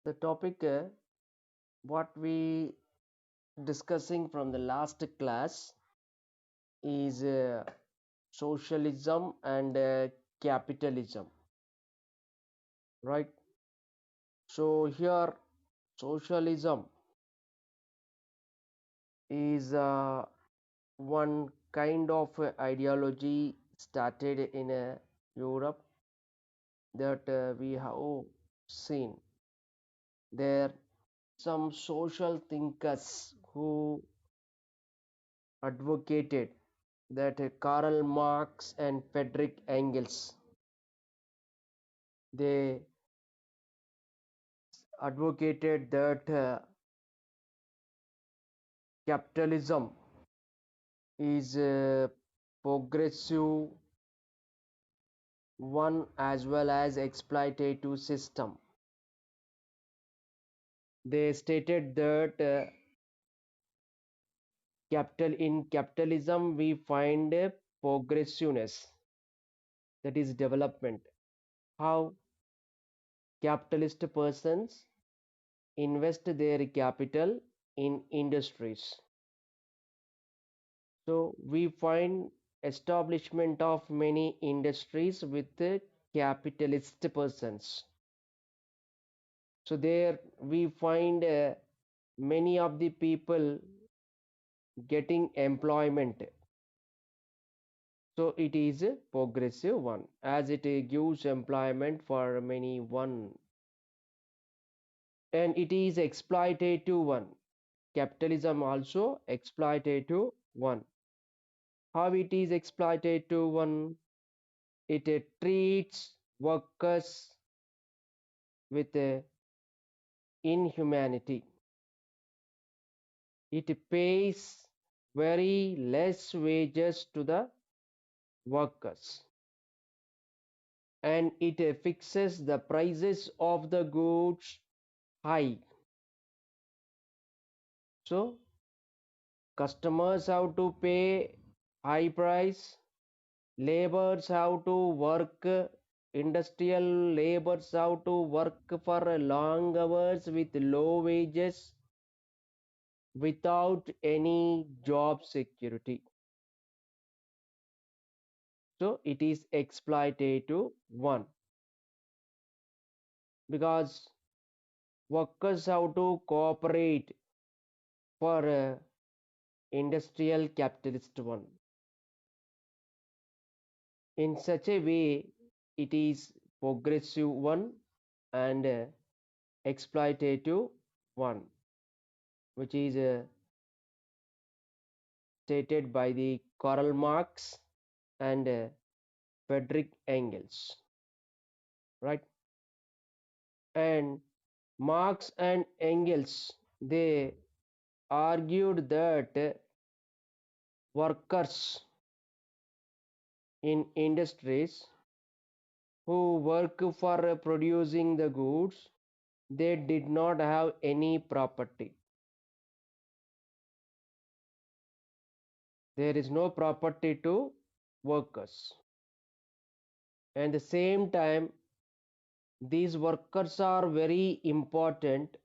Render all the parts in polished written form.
The topic what we discussing from the last class is socialism and capitalism, right? So here socialism is one kind of ideology started in Europe that we have seen there some social thinkers who advocated that Karl Marx and Friedrich Engels they advocated that capitalism is a progressive one as well as exploitative system. They stated that capital in capitalism we find a progressiveness, that is development. How capitalist persons invest their capital in industries. So we find establishment of many industries with the capitalist persons. So there we find many of the people getting employment. So it is a progressive one as it gives employment for many one, and it is exploitative one. Capitalism also exploitative one. How it is exploitative one? It treats workers with inhumanity. It pays very less wages to the workers, and it fixes the prices of the goods high. So customers have to pay high price, laborers have to work, industrial laborers have to work for long hours with low wages without any job security. So it is exploitative one because workers have to cooperate for industrial capitalist one. In such a way, it is progressive one and exploitative one, which is stated by the Karl Marx and Friedrich Engels, right? And Marx and Engels they argued that workers in industries who work for producing the goods they did not have any property. There is no property to workers. And at the same time, these workers are very important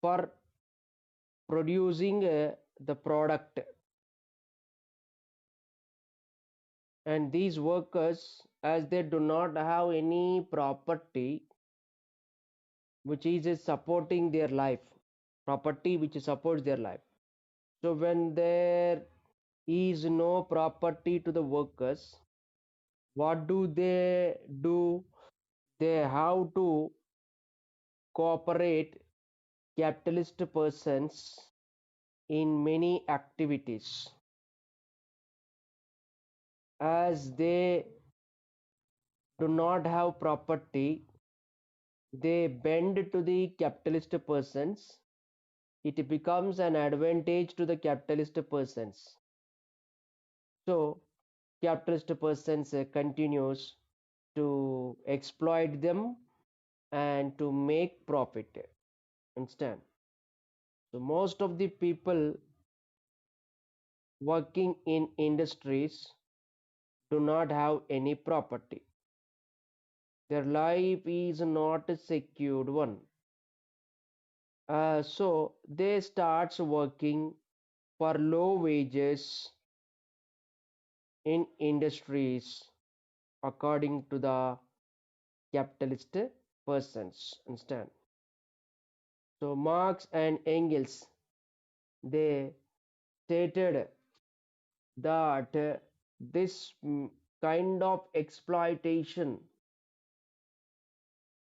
for producing the product. And these workers, as they do not have any property which is supporting their life, property which supports their life. So when there is no property to the workers, what do? They have to cooperate capitalist persons in many activities as they do not have property. They bend to the capitalist persons. It becomes an advantage to the capitalist persons. So capitalist persons continues to exploit them and to make profit instead. So most of the people working in industries do not have any property. Their life is not a secured one. So they starts working for low wages in industries according to the capitalist persons. Understand? So Marx and Engels, they stated that this kind of exploitation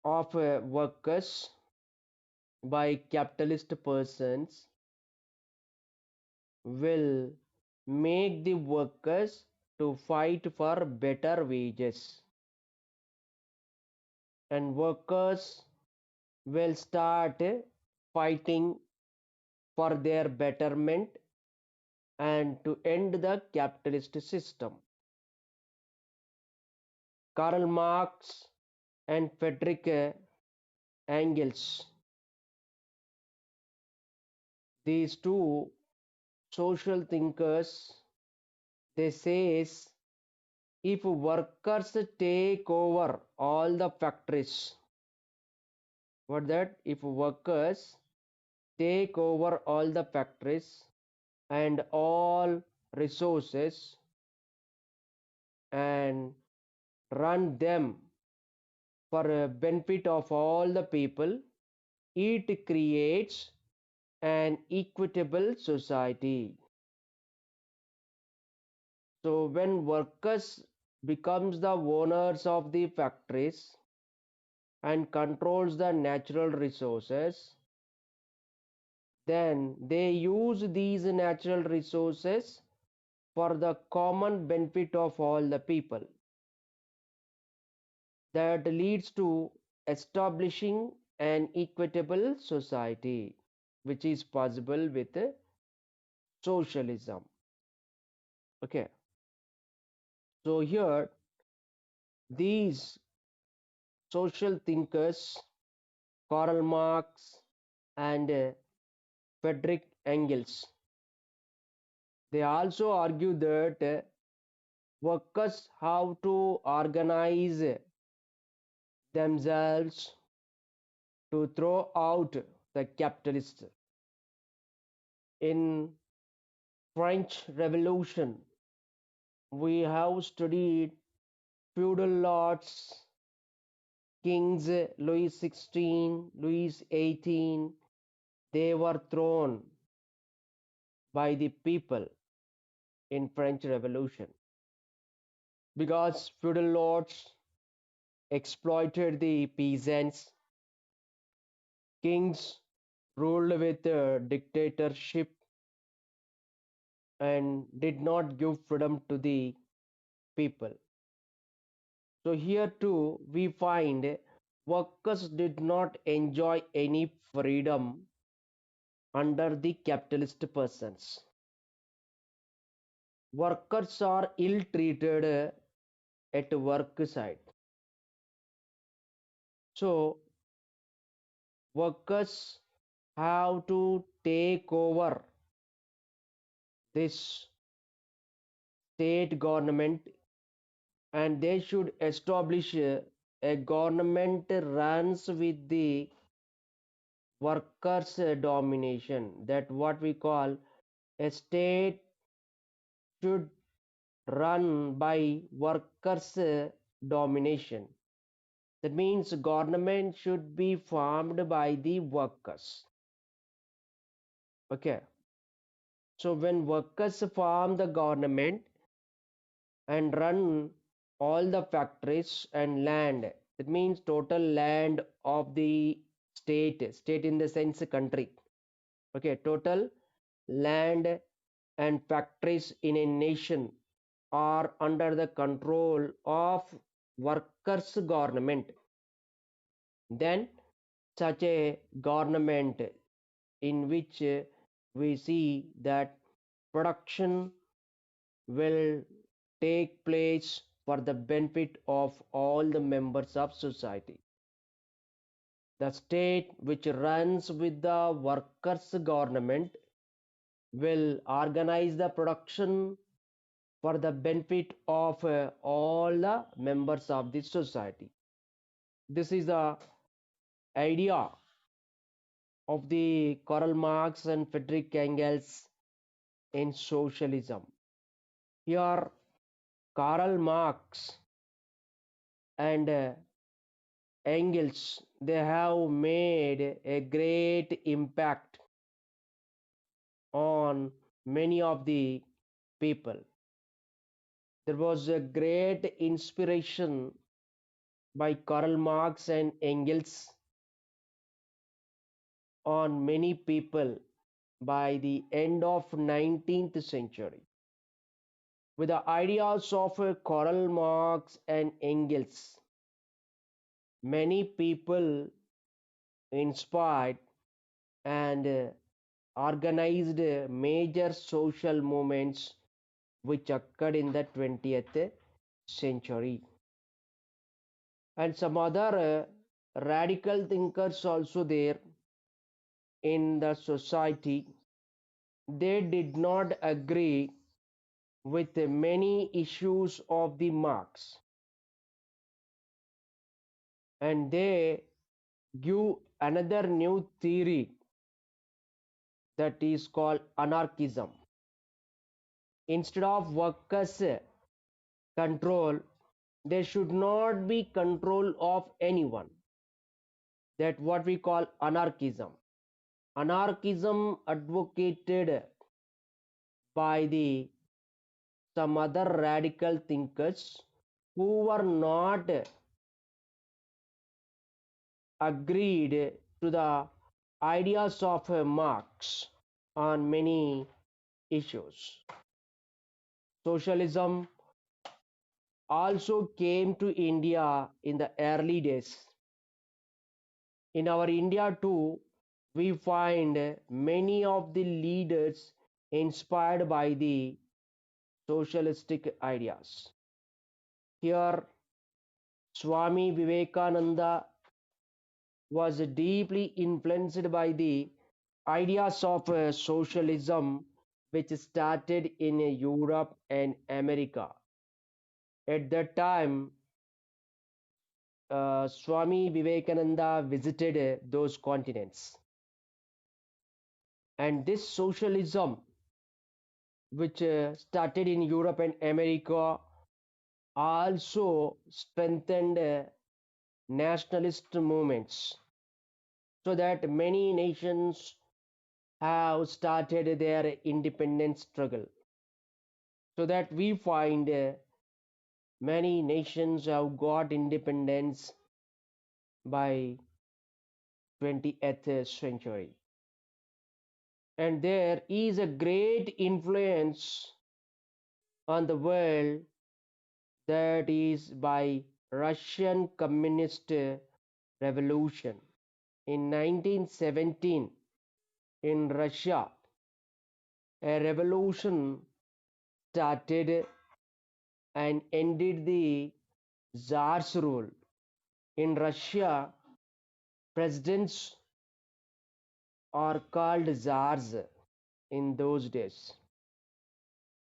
of workers by capitalist persons will make the workers to fight for better wages, and workers will start fighting for their betterment and to end the capitalist system. Karl Marx and Friedrich Engels, these two social thinkers, they says if workers take over all the factories, what that if workers take over all the factories and all resources and run them for a benefit of all the people, it creates an equitable society. So when workers becomes the owners of the factories and controls the natural resources, then they use these natural resources for the common benefit of all the people. That leads to establishing an equitable society, which is possible with socialism. Okay, so here these social thinkers, Karl Marx and Friedrich Engels, they also argue that workers have to organize themselves to throw out the capitalists. In French Revolution, we have studied feudal lords, kings Louis XVI, Louis XVIII, they were thrown by the people in French Revolution because feudal lords exploited the peasants, kings ruled with a dictatorship and did not give freedom to the people. So here too we find workers did not enjoy any freedom under the capitalist persons. Workers are ill treated at work site. So workers have to take over this state government and they should establish a government runs with the workers domination, that what we call a state should run by workers domination. That means government should be formed by the workers. Okay, so when workers form the government and run all the factories and land, that means total land of the state in the sense country. Okay, total land and factories in a nation are under the control of workers government, then such a government in which we see that production will take place for the benefit of all the members of society. The state which runs with the workers' government will organize the production for the benefit of all the members of the society. This is the idea of the Karl Marx and Friedrich Engels in socialism. Here, Karl Marx and Engels, they have made a great impact on many of the people. There was a great inspiration by Karl Marx and Engels on many people by the end of 19th century. With the ideas of Karl Marx and Engels, many people inspired and organized major social movements which occurred in the 20th century. And some other radical thinkers also there in the society. They did not agree with many issues of the Marx, and they give another new theory that is called anarchism. Instead of workers' control, there should not be control of anyone. That what we call anarchism. Anarchism advocated by the some other radical thinkers who were not agreed to the ideas of Marx on many issues. Socialism also came to India in the early days. In our India too, we find many of the leaders inspired by the socialistic ideas. Here, Swami Vivekananda was deeply influenced by the ideas of socialism which started in Europe and America. At that time, Swami Vivekananda visited those continents. And this socialism, which started in Europe and America, also strengthened nationalist movements so that many nations have started their independence struggle. So that we find many nations have got independence by 20th century. And there is a great influence on the world that is by Russian Communist Revolution. In 1917, in Russia, a revolution started and ended the Tsar's rule. In Russia, presidents are called Tsars in those days.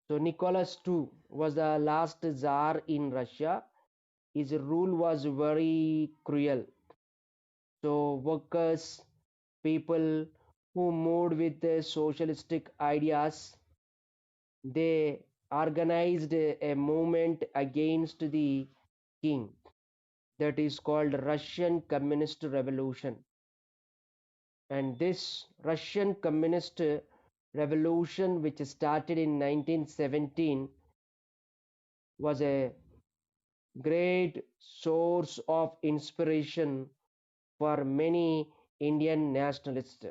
So Nicholas II was the last Tsar in Russia. His rule was very cruel. So workers, people who moved with the socialistic ideas, they organized a movement against the king that is called Russian Communist Revolution. And this Russian Communist Revolution, which started in 1917, was a great source of inspiration for many Indian nationalists.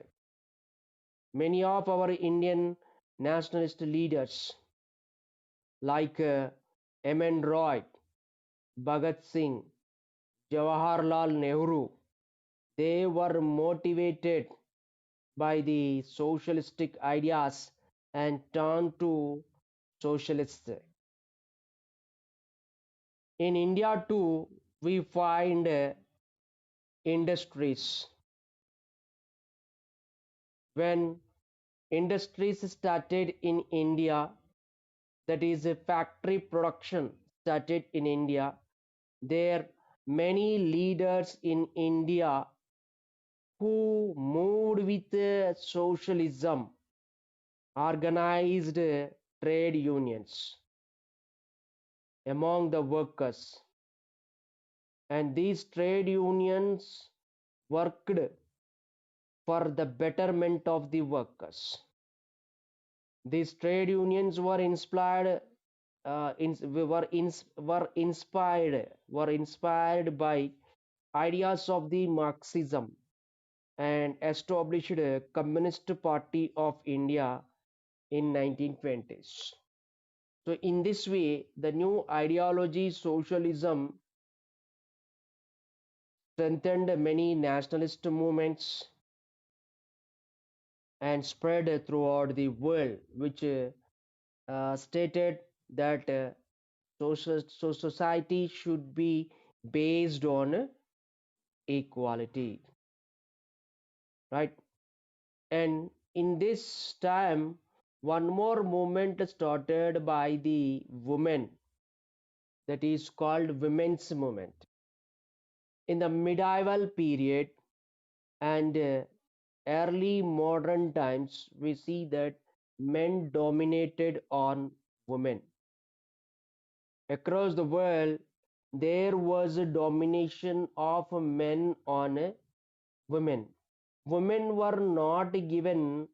Many of our Indian nationalist leaders like M.N. Roy, Bhagat Singh, Jawaharlal Nehru, they were motivated by the socialistic ideas and turned to socialists. In India too, we find industries. When industries started in India, that is a factory production started in India, there many leaders in India who moved with socialism, organized trade unions among the workers, and these trade unions worked for the betterment of the workers. These trade unions were inspired, were inspired by ideas of the Marxism and established a Communist Party of India in 1920s. So in this way, the new ideology socialism strengthened many nationalist movements and spread throughout the world, which stated that society should be based on equality, right? And in this time, one more movement started by the women, that is called women's movement. In the medieval period and early modern times, we see that men dominated on women. Across the world, there was a domination of men on women. Women were not given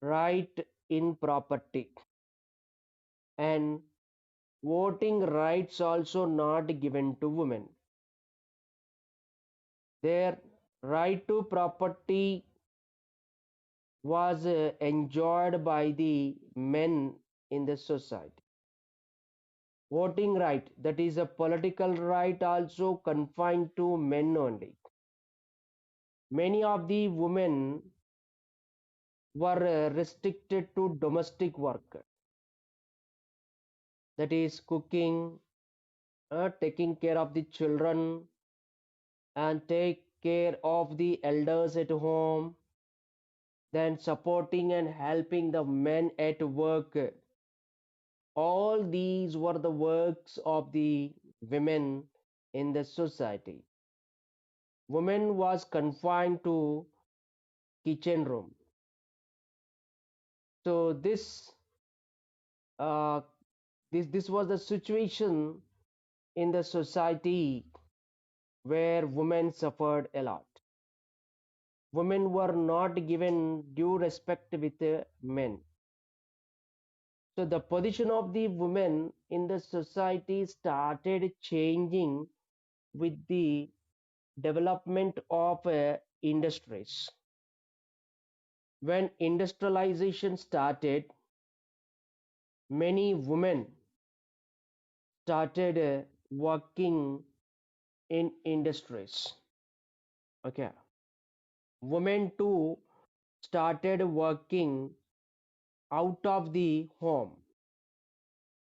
right in property, and voting rights also not given to women. Their right to property was enjoyed by the men in the society. Voting right, that is a political right, also confined to men only. Many of the women were restricted to domestic work, that is cooking, taking care of the children, and take care of the elders at home, then supporting and helping the men at work. All these were the works of the women in the society. Women was confined to kitchen room. So uh, this was the situation in the society where women suffered a lot. Women were not given due respect with men. So the position of the women in the society started changing with the development of industries. When industrialization started, many women started working in industries. Okay, women too started working out of the home.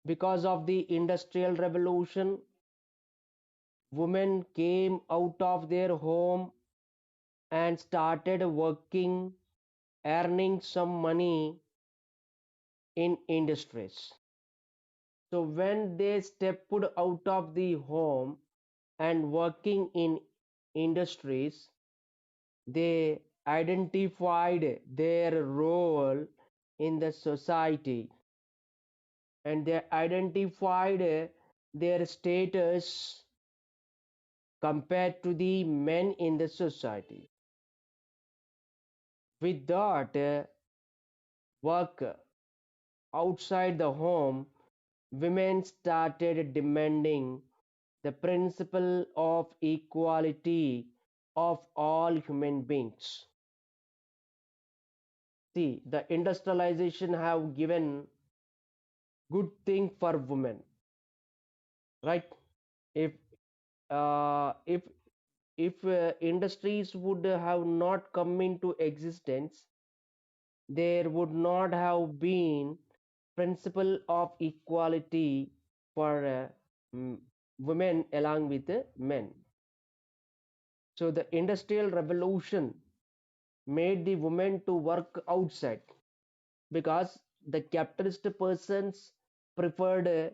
Because of the industrial revolution, women came out of their home and started working, earning some money in industries. So when they stepped out of the home and working in industries, they identified their role in the society, and they identified their status compared to the men in the society. With that work outside the home, women started demanding the principle of equality of all human beings. See, the industrialization have given good thing for women, right? If if industries would have not come into existence, there would not have been principle of equality for women along with men. So the industrial revolution made the women to work outside because the capitalist persons preferred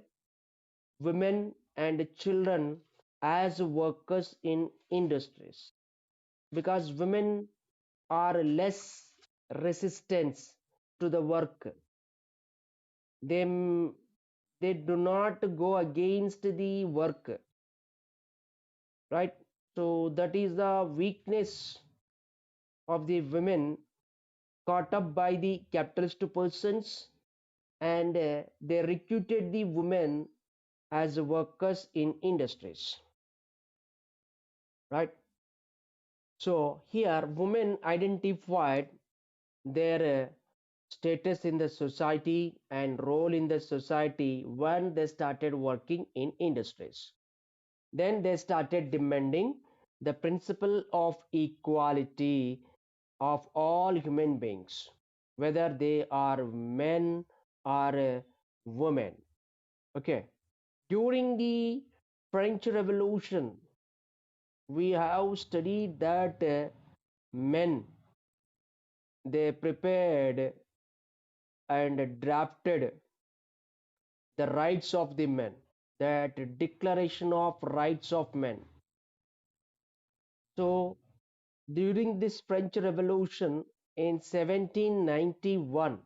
women and children as workers in industries, because women are less resistance to the work. They they do not go against the work, right? So that is the weakness of the women caught up by the capitalist persons, and they recruited the women as workers in industries, right? So here women identified their status in the society and role in the society when they started working in industries. Then they started demanding the principle of equality of all human beings, whether they are men or women. Okay. During the French Revolution, we have studied that men, they prepared and drafted the rights of the men, that declaration of rights of men. So during this French Revolution in 1791,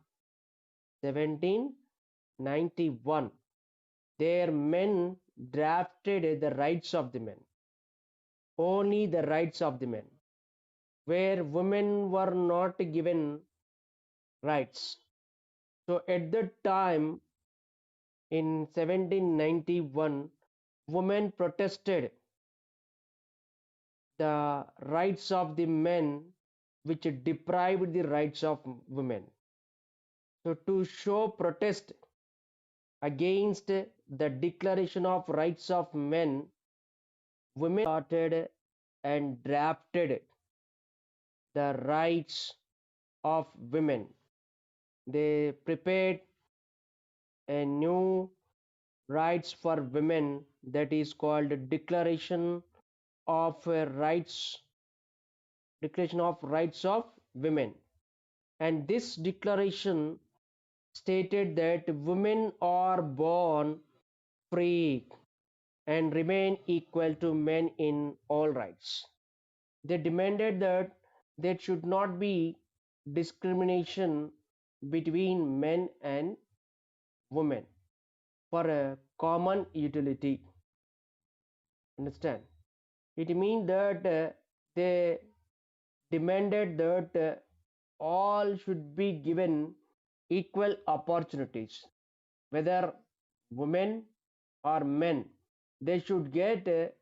their men drafted the rights of the men, only the rights of the men, where women were not given rights. So at that time in 1791, women protested the rights of the men, which deprived the rights of women. So to show protest against the declaration of rights of men, women started and drafted the rights of women. They prepared a new rights for women, that is called of rights Declaration of Rights of Women. And this declaration stated that women are born free and remain equal to men in all rights. They demanded that there should not be discrimination between men and women for a common utility. Understand? It means that they demanded that all should be given equal opportunities, whether women or men. They should get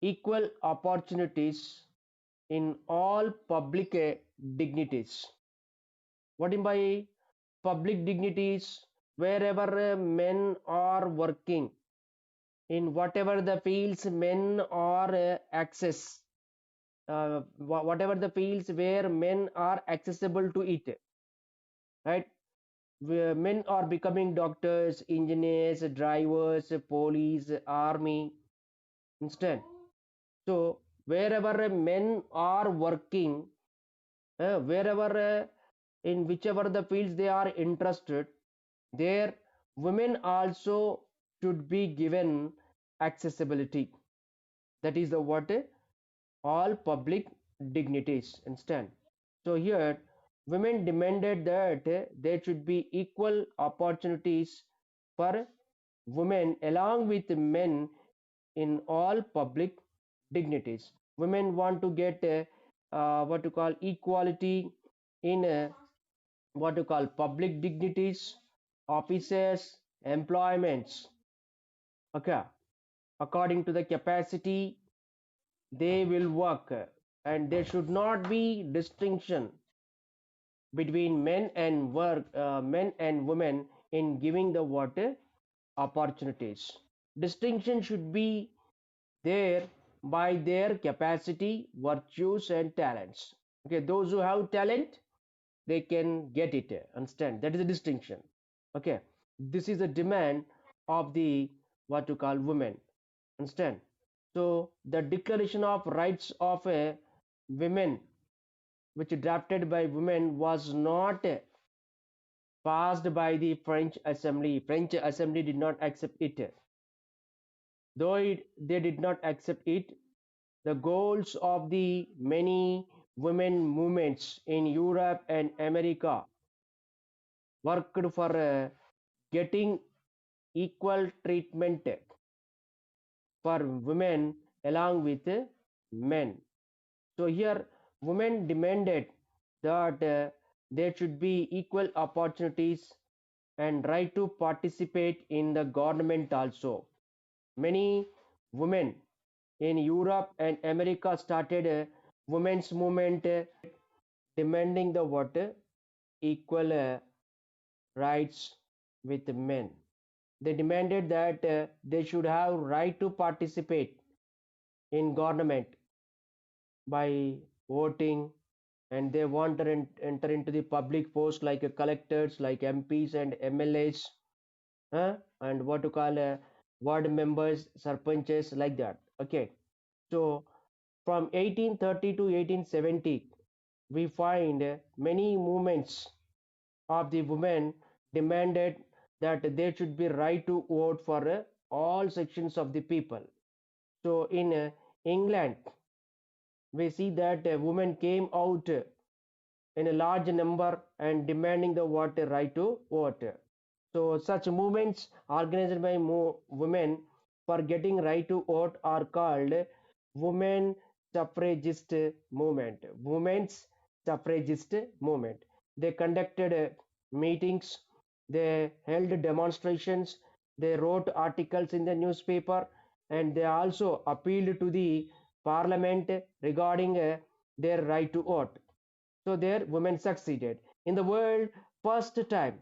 equal opportunities in all public dignities. What in by public dignities? Wherever men are working, in whatever the fields men are access, whatever the fields where men are accessible to it, right? Where men are becoming doctors, engineers, drivers, police, army, instead. So wherever men are working, wherever in whichever the fields they are interested, there women also should be given accessibility. That is the what all public dignities instead. So here women demanded that there should be equal opportunities for women along with men in all public dignities. Women want to get what you call equality in what you call public dignities, offices, employments. Okay, according to the capacity they will work, and there should not be distinction between men and women in giving the what opportunities. Distinction should be there by their capacity, virtues, and talents. Okay, those who have talent, they can get it. Understand? That is the distinction. Okay, this is the demand of the what to call women. Understand? So the Declaration of Rights of Women, which drafted by women, was not passed by the French Assembly. French Assembly did not accept it. Though they did not accept it, the goals of the many women movements in Europe and America worked for getting equal treatment for women along with men. So here, women demanded that there should be equal opportunities and right to participate in the government also. Many women in Europe and America started a women's movement demanding the what equal rights with men. They demanded that they should have right to participate in government by voting, and they want to enter into the public post like collectors, like MPs and MLAs, and what to call ward members, sarpanches, like that. Okay, so from 1830 to 1870, we find many movements of the women demanded that there should be right to vote for all sections of the people. So in England, we see that women came out in a large number and demanding the what right to vote. So such movements organized by women for getting right to vote are called women suffragist movement. Women's suffragist movement. They conducted meetings, they held demonstrations, they wrote articles in the newspaper, and they also appealed to the parliament regarding their right to vote. So there women succeeded. In the world, first time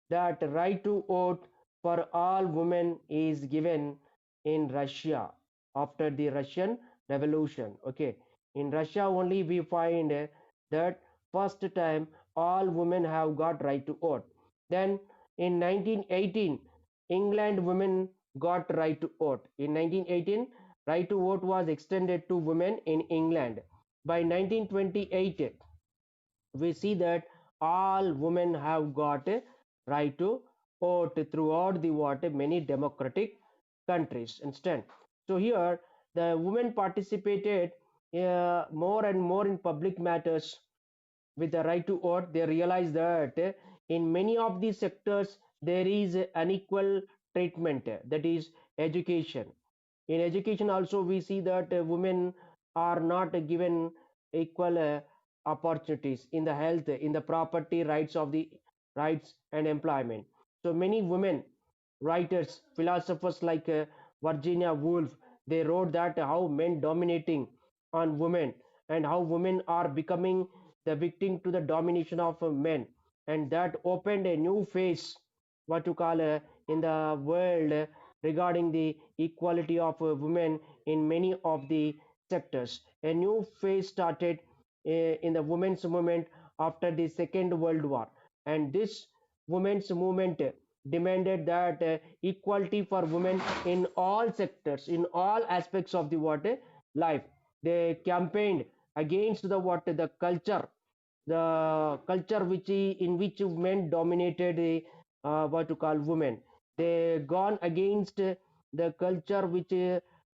that right to vote for all women is given in Russia after the Russian Revolution. Okay, in Russia only we find that first time all women have got right to vote. Then in 1918, England women got right to vote. In 1918, right to vote was extended to women in England. By 1928, we see that all women have got a right to vote throughout the what many democratic countries instead. So here the women participated more and more in public matters with the right to vote. They realize that in many of these sectors there is unequal treatment, that is education. In education also we see that women are not given equal opportunities in the health, in the property rights of the rights and employment. So many women writers, philosophers like Virginia Woolf, they wrote that how men dominating on women and how women are becoming the victim to the domination of men, and that opened a new phase, what to call in the world regarding the equality of women in many of the sectors. A new phase started in the women's movement after the Second World War, and this women's movement demanded that equality for women in all sectors, in all aspects of the what life. They campaigned against the what the culture which in which men dominated what to call women. They gone against the culture which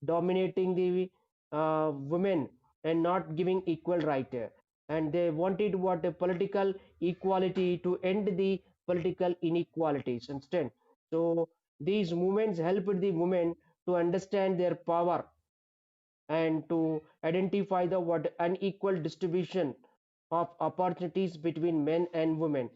dominating the women and not giving equal right, and they wanted what a political equality to end the political inequalities instead. So these movements helped the women to understand their power and to identify the what unequal distribution of opportunities between men and women.